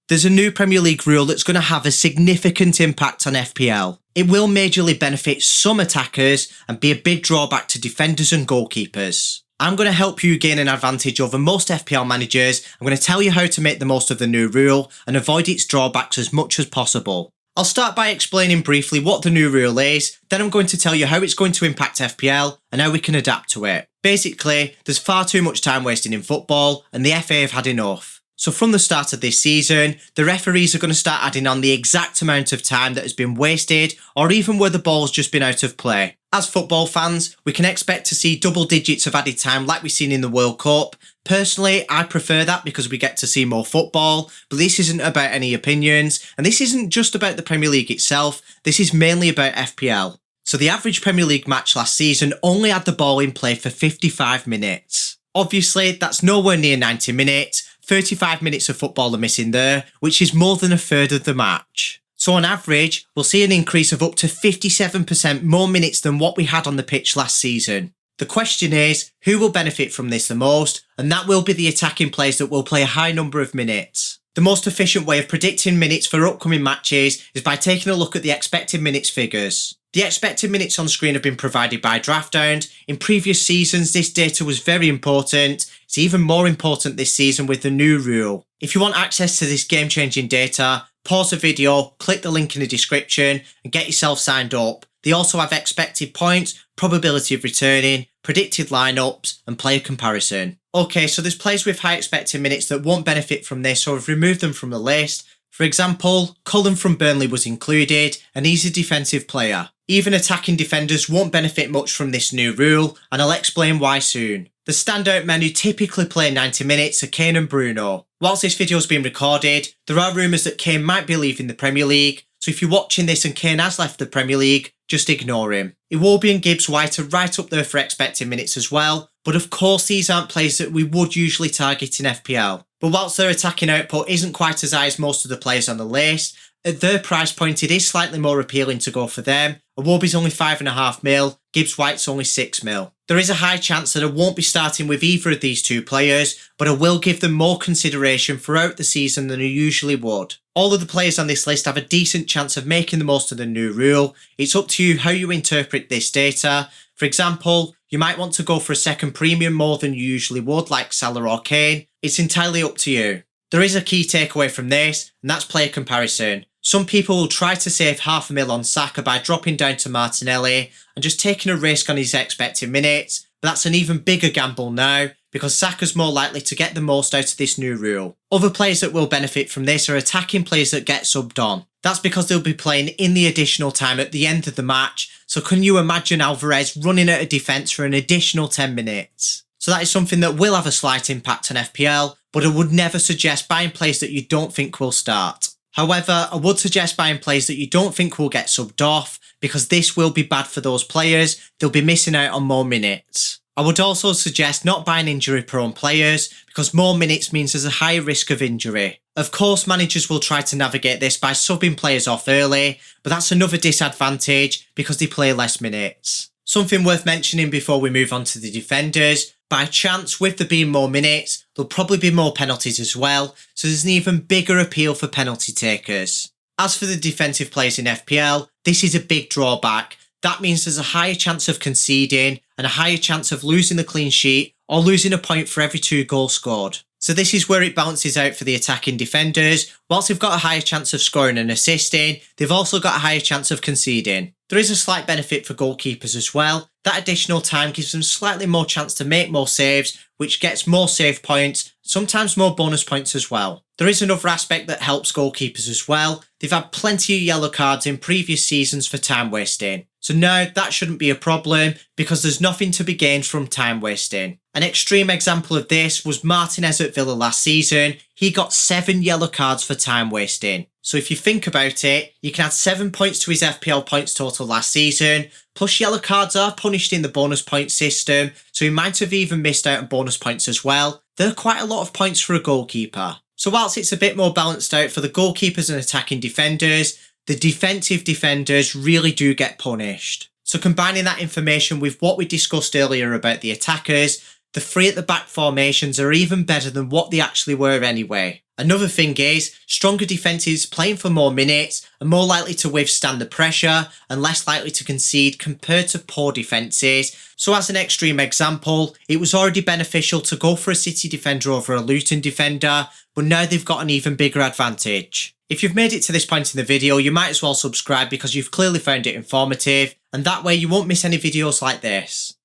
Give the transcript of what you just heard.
There's a new Premier League rule that's going to have a significant impact on FPL. It will majorly benefit some attackers and be a big drawback to defenders and goalkeepers. I'm going to help you gain an advantage over most FPL managers. I'm going to tell you how to make the most of the new rule and avoid its drawbacks as much as possible. I'll start by explaining briefly what the new rule is, then I'm going to tell you how it's going to impact FPL and how we can adapt to it. Basically, there's far too much time wasting in football and the FA have had enough. So from the start of this season, the referees are going to start adding on the exact amount of time that has been wasted or even where the ball's just been out of play. As football fans, we can expect to see double digits of added time like we've seen in the World Cup. Personally, I prefer that because we get to see more football, but this isn't about any opinions, and this isn't just about the Premier League itself, this is mainly about FPL. So the average Premier League match last season only had the ball in play for 55 minutes. Obviously, that's nowhere near 90 minutes, 35 minutes of football are missing there, which is more than a third of the match. So on average, we'll see an increase of up to 57% more minutes than what we had on the pitch last season. The question is, who will benefit from this the most? And that will be the attacking players that will play a high number of minutes. The most efficient way of predicting minutes for upcoming matches is by taking a look at the expected minutes figures. The expected minutes on screen have been provided by Drafthound. In previous seasons, this data was very important. It's even more important this season with the new rule. If you want access to this game-changing data, pause the video, click the link in the description and get yourself signed up. They also have expected points, probability of returning, predicted lineups and player comparison. Okay, so there's players with high expected minutes that won't benefit from this, so I've removed them from the list. For example, Cullen from Burnley was included and he's a defensive player. Even attacking defenders won't benefit much from this new rule and I'll explain why soon. The standout men who typically play 90 minutes are Kane and Bruno. Whilst this video has been recorded, there are rumours that Kane might be leaving the Premier League, so if you're watching this and Kane has left the Premier League, just ignore him. Iwobi and Gibbs-White are right up there for expected minutes as well, but of course these aren't players that we would usually target in FPL. But whilst their attacking output isn't quite as high as most of the players on the list, at their price point it is slightly more appealing to go for them. Iwobi's only 5.5 mil, Gibbs-White's only 6 mil. There is a high chance that I won't be starting with either of these two players, but I will give them more consideration throughout the season than I usually would. All of the players on this list have a decent chance of making the most of the new rule. It's up to you how you interpret this data. For example, you might want to go for a second premium more than you usually would, like Salah or Kane. It's entirely up to you. There is a key takeaway from this, and that's player comparison. Some people will try to save $500,000 on Saka by dropping down to Martinelli and just taking a risk on his expected minutes, but that's an even bigger gamble now because Saka's more likely to get the most out of this new rule. Other players that will benefit from this are attacking players that get subbed on. That's because they'll be playing in the additional time at the end of the match, so can you imagine Alvarez running at a defence for an additional 10 minutes? So that is something that will have a slight impact on FPL, but I would never suggest buying players that you don't think will start. However, I would suggest buying players that you don't think will get subbed off because this will be bad for those players. They'll be missing out on more minutes. I would also suggest not buying injury prone players because more minutes means there's a higher risk of injury. Of course, managers will try to navigate this by subbing players off early, but that's another disadvantage because they play less minutes. Something worth mentioning before we move on to the defenders. By chance, with there being more minutes, there'll probably be more penalties as well, so there's an even bigger appeal for penalty takers. As for the defensive players in FPL, this is a big drawback. That means there's a higher chance of conceding and a higher chance of losing the clean sheet or losing a point for every 2 goals scored. So this is where it balances out for the attacking defenders. Whilst they've got a higher chance of scoring and assisting, they've also got a higher chance of conceding. There is a slight benefit for goalkeepers as well. That additional time gives them slightly more chance to make more saves, which gets more save points, sometimes more bonus points as well. There is another aspect that helps goalkeepers as well. They've had plenty of yellow cards in previous seasons for time wasting. So now that shouldn't be a problem because there's nothing to be gained from time wasting. An extreme example of this was Martinez at Villa last season. He got 7 yellow cards for time wasting. So if you think about it, you can add 7 points to his FPL points total last season, plus yellow cards are punished in the bonus point system, so he might have even missed out on bonus points as well. They're quite a lot of points for a goalkeeper. So whilst it's a bit more balanced out for the goalkeepers and attacking defenders, the defensive defenders really do get punished. So combining that information with what we discussed earlier about the attackers, the 3 at the back formations are even better than what they actually were anyway. Another thing is, stronger defences playing for more minutes are more likely to withstand the pressure and less likely to concede compared to poor defences. So as an extreme example, it was already beneficial to go for a City defender over a Luton defender, but now they've got an even bigger advantage. If you've made it to this point in the video, you might as well subscribe because you've clearly found it informative, and that way you won't miss any videos like this.